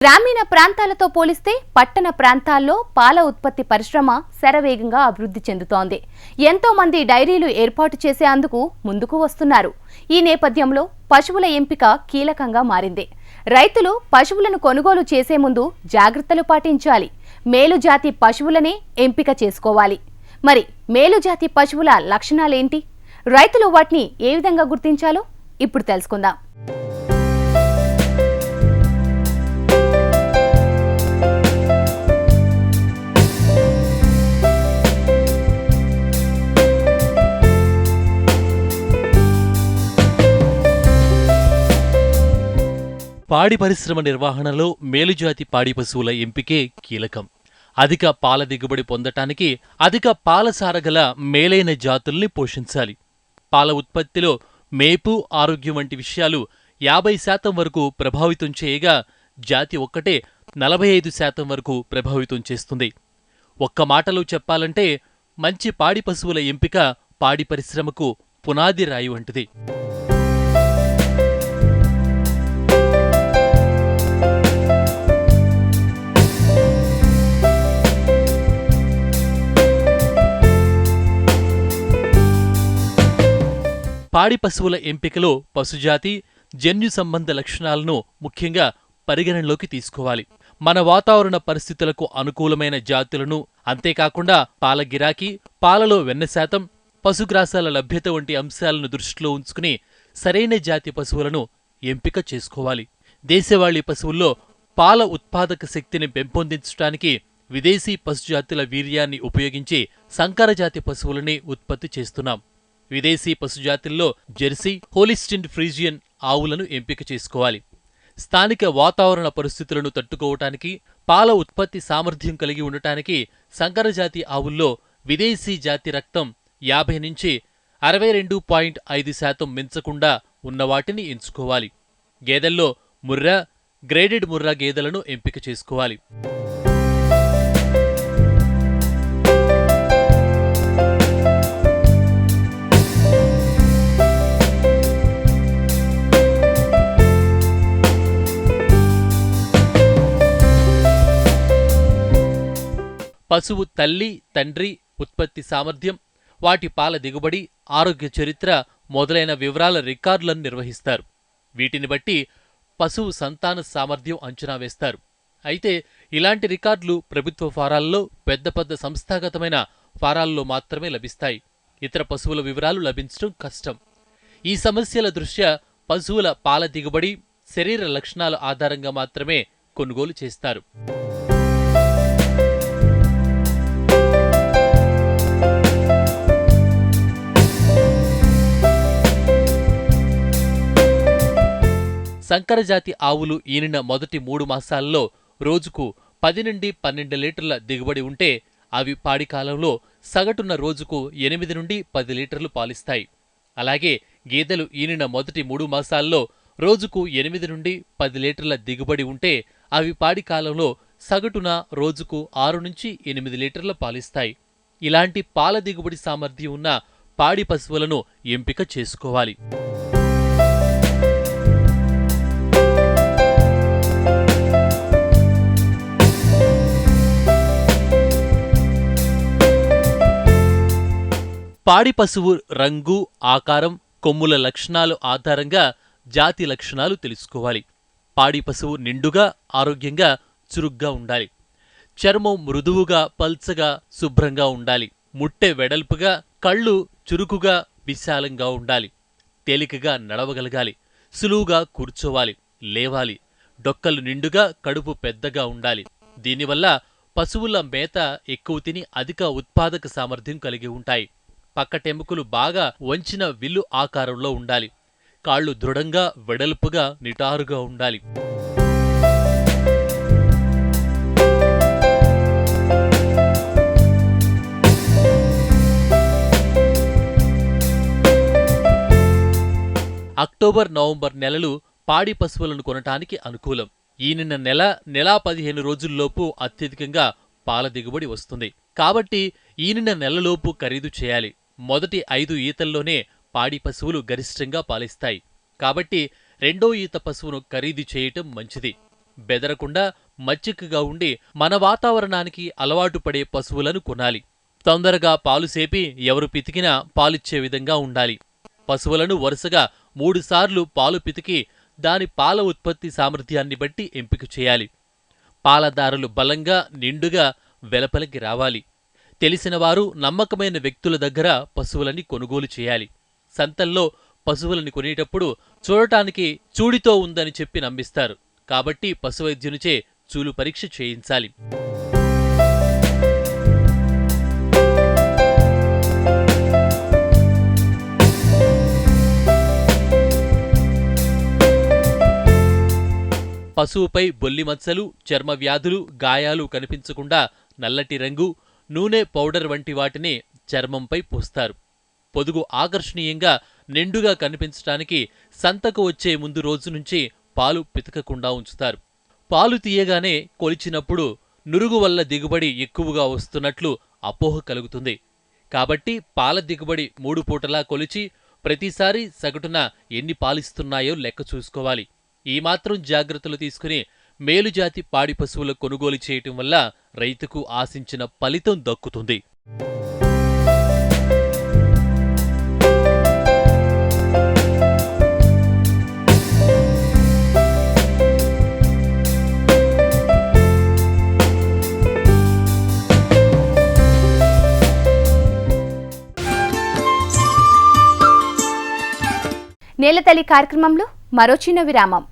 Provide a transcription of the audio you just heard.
గ్రామీణ ప్రాంతాలతో పోలిస్తే పట్టణ ప్రాంతాల్లో పాల ఉత్పత్తి పరిశ్రమ శరవేగంగా అభివృద్ధి చెందుతోంది. ఎంతో మంది డైరీలు ఏర్పాటు చేసేందుకు ముందుకు వస్తున్నారు. ఈ నేపథ్యంలో పశువుల ఎంపిక కీలకంగా మారింది. రైతులు పశువులను కొనుగోలు చేసే ముందు జాగ్రత్తలు పాటించాలి. మేలుజాతి పశువులనే ఎంపిక చేసుకోవాలి. మరి మేలుజాతి పశువుల లక్షణాలేంటి? రైతులు వాటిని ఏ విధంగా గుర్తించాలో ఇప్పుడు తెలుసుకుందాం. పాడి పరిశ్రమ నిర్వహణలో మేలుజాతి పాడి పశువుల ఎంపికే కీలకం. అధిక పాల దిగుబడి పొందటానికి అధిక పాల సారగల మేలైన జాతుల్ని పోషించాలి. పాల ఉత్పత్తిలో మేపు, ఆరోగ్యం వంటి విషయాలు 50% వరకు ప్రభావితం చేయగా, జాతి ఒక్కటే 45% వరకు ప్రభావితం చేస్తుంది. ఒక్క మాటలో చెప్పాలంటే మంచి పాడి పశువుల ఎంపిక పాడి పరిశ్రమకు పునాది రాయి వంటిది. పాడి పశువుల ఎంపికలో పశుజాతి, జన్యు సంబంధ లక్షణాలను ముఖ్యంగా పరిగణనలోకి తీసుకోవాలి. మన వాతావరణ పరిస్థితులకు అనుకూలమైన జాతులను, అంతేకాకుండా పాల గిరాకీ, పాలలో వెన్న శాతం, పశుగ్రాసాల లభ్యత వంటి అంశాలను దృష్టిలో ఉంచుకుని సరైన జాతి పశువులను ఎంపిక చేసుకోవాలి. దేశవాళీ పశువుల్లో పాల ఉత్పాదక శక్తిని పెంపొందించడానికి విదేశీ పశుజాతుల వీర్యాన్ని ఉపయోగించి సంకరజాతి పశువులని ఉత్పత్తి చేస్తున్నాం. విదేశీ పశుజాతుల్లో జెర్సీ, హోలిస్టిన్ ఫ్రీజియన్ ఆవులను ఎంపిక చేసుకోవాలి. స్థానిక వాతావరణ పరిస్థితులను తట్టుకోవటానికి, పాల ఉత్పత్తి సామర్థ్యం కలిగి ఉండటానికి సంకరజాతి ఆవుల్లో విదేశీ జాతి రక్తం 50 నుంచి 62.5% మించకుండా ఉన్నవాటిని ఎంచుకోవాలి. గేదెల్లో ముర్రా, గ్రేడెడ్ ముర్రా గేదెలను ఎంపిక చేసుకోవాలి. పశువు తల్లి, తండ్రి, ఉత్పత్తి సామర్థ్యం, వాటి పాల దిగుబడి, ఆరోగ్య చరిత్ర మొదలైన వివరాల రికార్డులను నిర్వహిస్తారు. వీటిని బట్టి పశువు సంతాన సామర్థ్యం అంచనా వేస్తారు. అయితే ఇలాంటి రికార్డులు ప్రభుత్వ ఫారాల్లో, పెద్ద పెద్ద సంస్థాగతమైన ఫారాల్లో మాత్రమే లభిస్తాయి. ఇతర పశువుల వివరాలు లభించడం కష్టం. ఈ సమస్యల దృష్ట్యా పశువుల పాల దిగుబడి, శరీర లక్షణాల ఆధారంగా మాత్రమే కొనుగోలు చేస్తారు. సంకరజాతి ఆవులు ఈనిన మొదటి 3 మాసాల్లో రోజుకు 10 నుండి 12 లీటర్ల దిగుబడి ఉంటే, అవి పాడి కాలంలో సగటున రోజుకు 8 నుండి 10 లీటర్లు పాలిస్తాయి. అలాగే గేదెలు ఈనిన మొదటి 3 మాసాల్లో రోజుకు 8 నుండి 10 లీటర్ల దిగుబడి ఉంటే, అవి పాడి కాలంలో సగటున రోజుకు 6 నుంచి 8 లీటర్ల పాలిస్తాయి. ఇలాంటి పాల దిగుబడి సామర్థ్యం ఉన్న పాడి పశువులను ఎంపిక చేసుకోవాలి. పాడి పశువు రంగు, ఆకారం, కొమ్ముల లక్షణాలు ఆధారంగా జాతి లక్షణాలు తెలుసుకోవాలి. పాడి పశువు నిండుగా, ఆరోగ్యంగా, చురుగ్గా ఉండాలి. చర్మం మృదువుగా, పల్చగా, శుభ్రంగా ఉండాలి. ముట్టె వెడల్పుగా, కళ్ళు చురుకుగా, విశాలంగా ఉండాలి. తేలికగా నడవగలగాలి. సులువుగా కూర్చోవాలి, లేవాలి. డొక్కలు నిండుగా, కడుపు పెద్దగా ఉండాలి. దీనివల్ల పశువుల మేత ఎక్కువ తిని అధిక ఉత్పాదక సామర్థ్యం కలిగి ఉంటాయి. పక్కటెముకలు బాగా వంచిన విల్లు ఆకారంలో ఉండాలి. కాళ్ళు దృఢంగా, వెడల్పుగా, నిటారుగా ఉండాలి. అక్టోబర్, నవంబర్ నెలలు పాడి పశువులను కొనటానికి అనుకూలం. ఈనిన నెల 15 రోజుల్లోపు అత్యధికంగా పాల దిగుబడి వస్తుంది. కాబట్టి ఈనిన నెలలోపు ఖరీదు చేయాలి. మొదటి 5 ఈతల్లోనే పాడి పశువులు గరిష్టంగా పాలిస్తాయి. కాబట్టి రెండో ఈత పశువును ఖరీదు చేయటం మంచిది. బెదరకుండా మచ్చికగా ఉండి మన వాతావరణానికి అలవాటు పడే పశువులను కొనాలి. తొందరగా పాలు సేపి ఎవరు పితికినా పాలిచ్చే విధంగా ఉండాలి. పశువులను వరుసగా 3 సార్లు పాలు పితికి దాని పాల ఉత్పత్తి సామర్థ్యాన్ని బట్టి ఎంపిక చేయాలి. పాలదారులు బలంగా నిండుగా వెలపలికి రావాలి. తెలిసినవారు నమ్మకమైన వ్యక్తుల దగ్గర పశువులని కొనుగోలు చేయాలి. సంతల్లో పశువులని కొనేటప్పుడు చూడటానికి చూడితో ఉందని చెప్పి నమ్మిస్తారు. కాబట్టి పశువైద్యునిచే చూలు పరీక్ష చేయించాలి. పశువుపై బొల్లి మచ్చలు, చర్మ వ్యాధులు, గాయాలు కనిపించకుండా నల్లటి రంగు, నూనె పౌడర్ వంటి వాటిని చర్మంపై పూస్తారు. పొదుగు ఆకర్షణీయంగా నిండుగా కనిపించటానికి సంతకు వచ్చే ముందు రోజు నుంచి పాలు పితకకుండా ఉంచుతారు. పాలు తీయగానే కొలిచినప్పుడు నురుగు వల్ల దిగుబడి ఎక్కువగా వస్తున్నట్లు అపోహ కలుగుతుంది. కాబట్టి పాల దిగుబడి 3 పూటలా కొలిచి ప్రతిసారి సగటున ఎన్ని పాలిస్తున్నాయో లెక్క చూసుకోవాలి. ఈ మాత్రం జాగ్రత్తలు తీసుకుని మేలుజాతి పాడి పశువుల కొనుగోలు చేయటం వల్ల రైతుకు ఆశించిన ఫలితం దక్కుతుంది. నేలతల్లి కార్యక్రమంలో మరో చిన్న విరామం.